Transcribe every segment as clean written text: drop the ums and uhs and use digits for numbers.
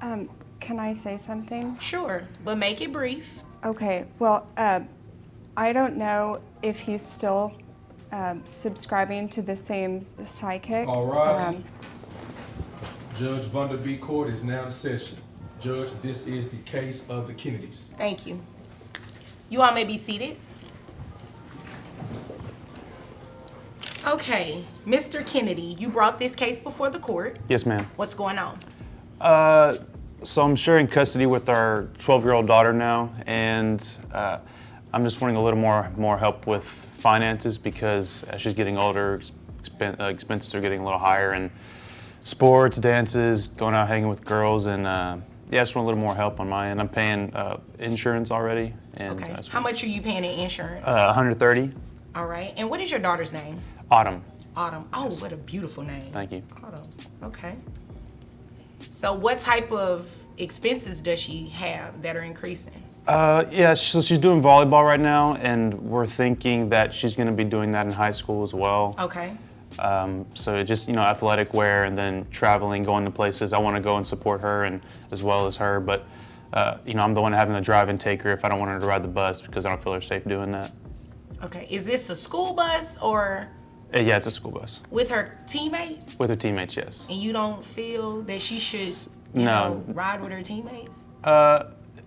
Can I say something? Sure, but make it brief. Okay, well, I don't know if he's still subscribing to the same psychic. All right. Judge Vonda B. Court is now in session. Judge, this is the case of the Kennedys. Thank you. You all may be seated. Okay, Mr. Kennedy, you brought this case before the court. Yes, ma'am. What's going on? So I'm sharing custody with our 12-year-old daughter now, and I'm just wanting a little more help with finances because as she's getting older, expenses are getting a little higher, and sports, dances, going out hanging with girls, and yeah, I just want a little more help on my end. I'm paying insurance already. And Okay. How much are you paying in insurance? $130. All right. And what is your daughter's name? Autumn. Autumn. Oh, what a beautiful name. Thank you. Autumn. Okay. So what type of expenses does she have that are increasing? Yeah, so she's doing volleyball right now, and we're thinking that she's going to be doing that in high school as well. Okay. So it just, athletic wear and then traveling, going to places. I want to go and support her and as well as her, but I'm the one having to drive and take her if I don't want her to ride the bus because I don't feel her safe doing that. Okay. Is this a school bus or? Yeah, it's a school bus. With her teammates? With her teammates, yes. And you don't feel that she should, No. ride with her teammates?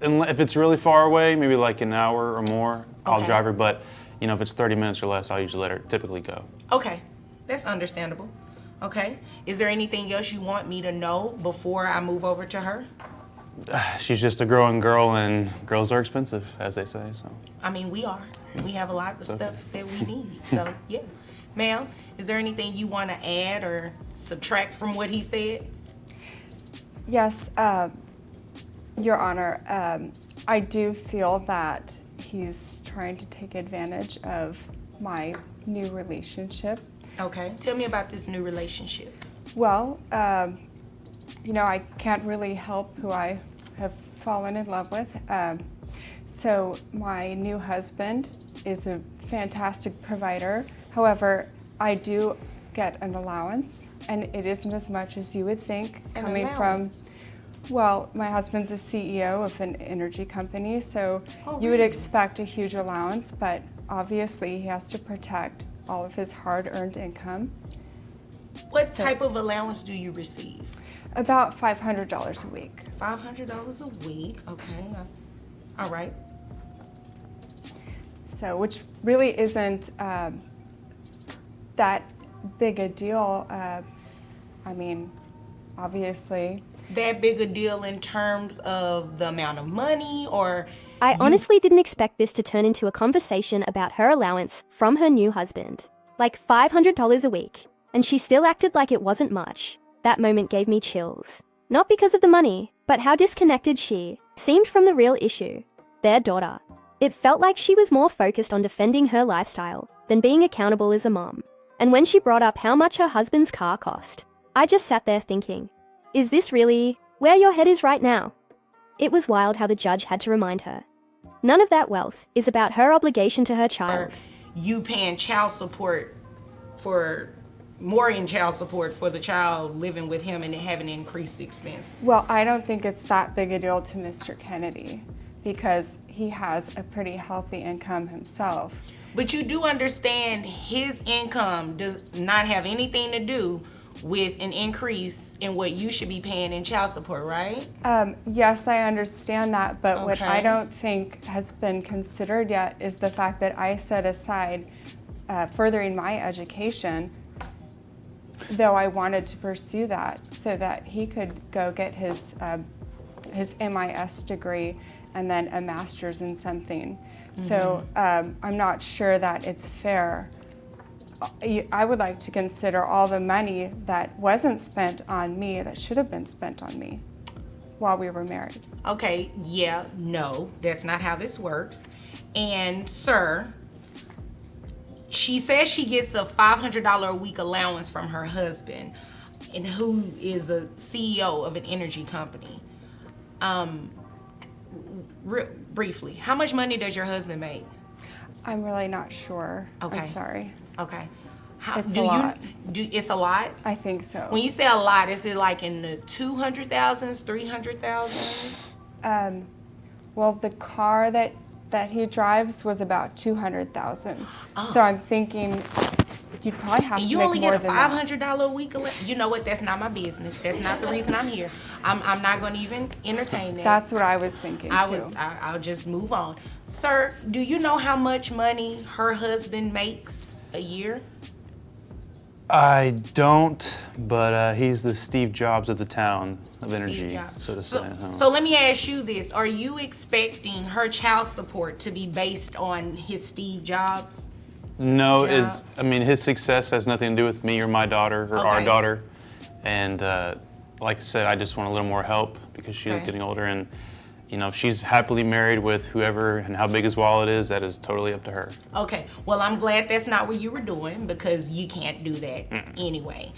If it's really far away, maybe like an hour or more, I'll Okay. drive her. But if it's 30 minutes or less, I'll usually let her typically go. Okay. That's understandable. Okay. Is there anything else you want me to know before I move over to her? She's just a growing girl, and girls are expensive, as they say. So. I mean, we are. We have a lot of stuff that we need. So, yeah. Ma'am, is there anything you want to add or subtract from what he said? Yes, Your Honor, I do feel that he's trying to take advantage of my new relationship. Okay. Tell me about this new relationship. Well, I can't really help who I have fallen in love with. So my new husband is a fantastic provider. However, I do get an allowance, and it isn't as much as you would think coming from, well, my husband's a CEO of an energy company, so you would expect a huge allowance, but obviously he has to protect all of his hard-earned income. What type of allowance do you receive? About $500 a week. $500 a week. Okay. All right. So, which really isn't that big a deal. I mean, obviously. That big a deal in terms of the amount of money, or? I honestly didn't expect this to turn into a conversation about her allowance from her new husband. Like $500 a week, and she still acted like it wasn't much. That moment gave me chills. Not because of the money, but how disconnected she seemed from the real issue, their daughter. It felt like she was more focused on defending her lifestyle than being accountable as a mom. And when she brought up how much her husband's car cost, I just sat there thinking, is this really where your head is right now? It was wild how the judge had to remind her. None of that wealth is about her obligation to her child. You paying child support for more in child support for the child living with him and having increased expense. Well, I don't think it's that big a deal to Mr. Kennedy because he has a pretty healthy income himself. But you do understand his income does not have anything to do with an increase in what you should be paying in child support, right? Yes, I understand that, but what I Okay. don't think has been considered yet is the fact that I set aside furthering my education, though I wanted to pursue that so that he could go get his MIS degree and then a master's in something. So I'm not sure that it's fair. I would like to consider all the money that wasn't spent on me that should have been spent on me while we were married. Okay, yeah, no, that's not how this works. And sir, she says she gets a $500 a week allowance from her husband, and who is a CEO of an energy company. Briefly, how much money does your husband make? I'm really not sure. Okay. I'm sorry. Okay. It's a lot. It's a lot? I think so. When you say a lot, is it like in the 200,000s, 300,000s? Well, the car that he drives was about 200,000. So I'm thinking you'd probably have to You make only more get a than that. $500 a week. You know what? That's not my business. That's not the reason I'm here. I'm not going to even entertain that. That's what I was thinking too. I'll just move on. Sir, do you know how much money her husband makes a year? I don't, but he's the Steve Jobs of the town of energy, Jobs. so to say. So let me ask you this. Are you expecting her child support to be based on his Steve Jobs? No, job? his success has nothing to do with me or my daughter or our Okay. daughter. And like I said, I just want a little more help because she's Okay. getting older. And, if she's happily married with whoever and how big his wallet is, that is totally up to her. Okay, well, I'm glad that's not what you were doing because you can't do that anyway.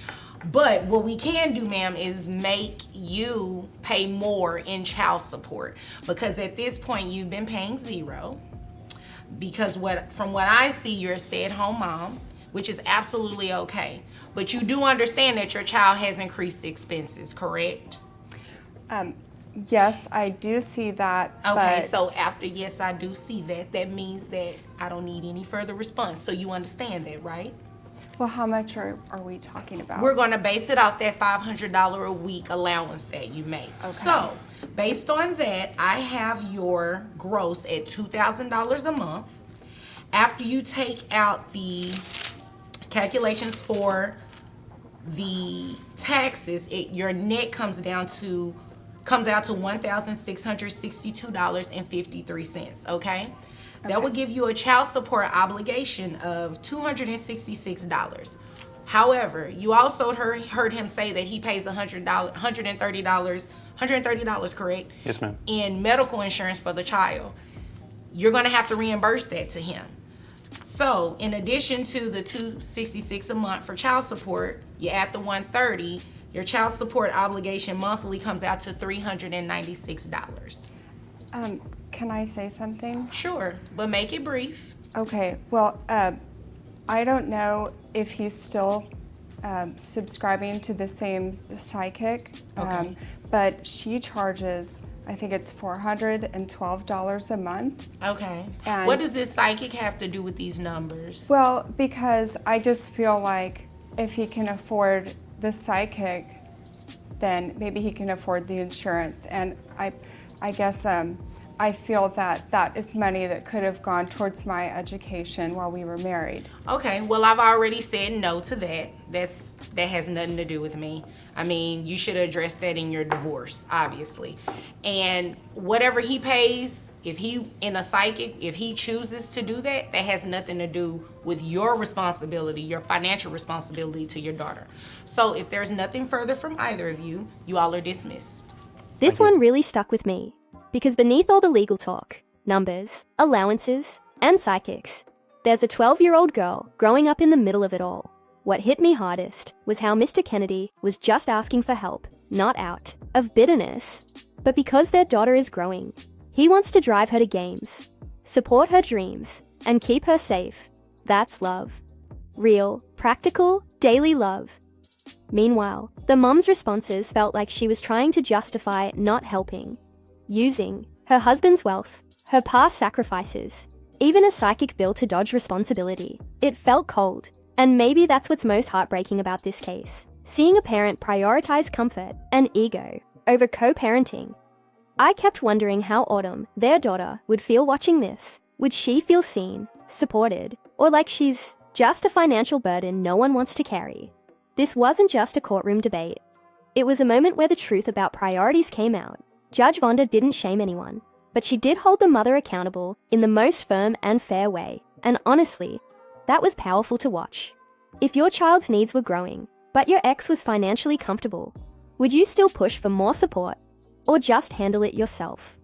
But what we can do, ma'am, is make you pay more in child support because at this point you've been paying zero. Because from what I see, you're a stay-at-home mom, which is absolutely okay. But you do understand that your child has increased expenses, correct? Yes, I do see that. Okay, but so after yes, I do see that, that means that I don't need any further response. So you understand that, right? well, how much are we talking about? We're going to base it off that $500 a week allowance that you make. Okay. So, based on that, I have your gross at $2,000 a month. After you take out the calculations for the taxes, your net comes out to $1,662.53, okay? That would give you a child support obligation of $266. However, you also heard him say that he pays $130, correct? Yes, ma'am. In medical insurance for the child. You're going to have to reimburse that to him. So, in addition to the $266 a month for child support, you add the $130, your child support obligation monthly comes out to $396. Can I say something? Sure, but make it brief. Okay, well, I don't know if he's still subscribing to the same psychic, Okay. but she charges, I think it's $412 a month. Okay. And- What does this psychic have to do with these numbers? Well, because I just feel like if he can afford the psychic, then maybe he can afford the insurance. And I guess I feel that is money that could have gone towards my education while we were married. Okay, well, I've already said no to that. That has nothing to do with me. I mean, you should address that in your divorce, obviously. And whatever he pays, if he chooses to do that, that has nothing to do with your responsibility, your financial responsibility to your daughter. So if there's nothing further from either of you, you all are dismissed. This one really stuck with me, because beneath all the legal talk, numbers, allowances, and psychics, there's a 12-year-old girl growing up in the middle of it all. What hit me hardest was how Mr. Kennedy was just asking for help, not out of bitterness, but because their daughter is growing. He wants to drive her to games, support her dreams, and keep her safe. That's love. Real, practical, daily love. Meanwhile, the mom's responses felt like she was trying to justify not helping, using her husband's wealth, her past sacrifices, even a psychic bill to dodge responsibility. It felt cold, and maybe that's what's most heartbreaking about this case. Seeing a parent prioritize comfort and ego over co-parenting. I kept wondering how Autumn, their daughter, would feel watching this. Would she feel seen, supported, or like she's just a financial burden no one wants to carry? This wasn't just a courtroom debate. It was a moment where the truth about priorities came out. Judge Vonda didn't shame anyone, but she did hold the mother accountable in the most firm and fair way. And honestly, that was powerful to watch. If your child's needs were growing, but your ex was financially comfortable, would you still push for more support, or just handle it yourself?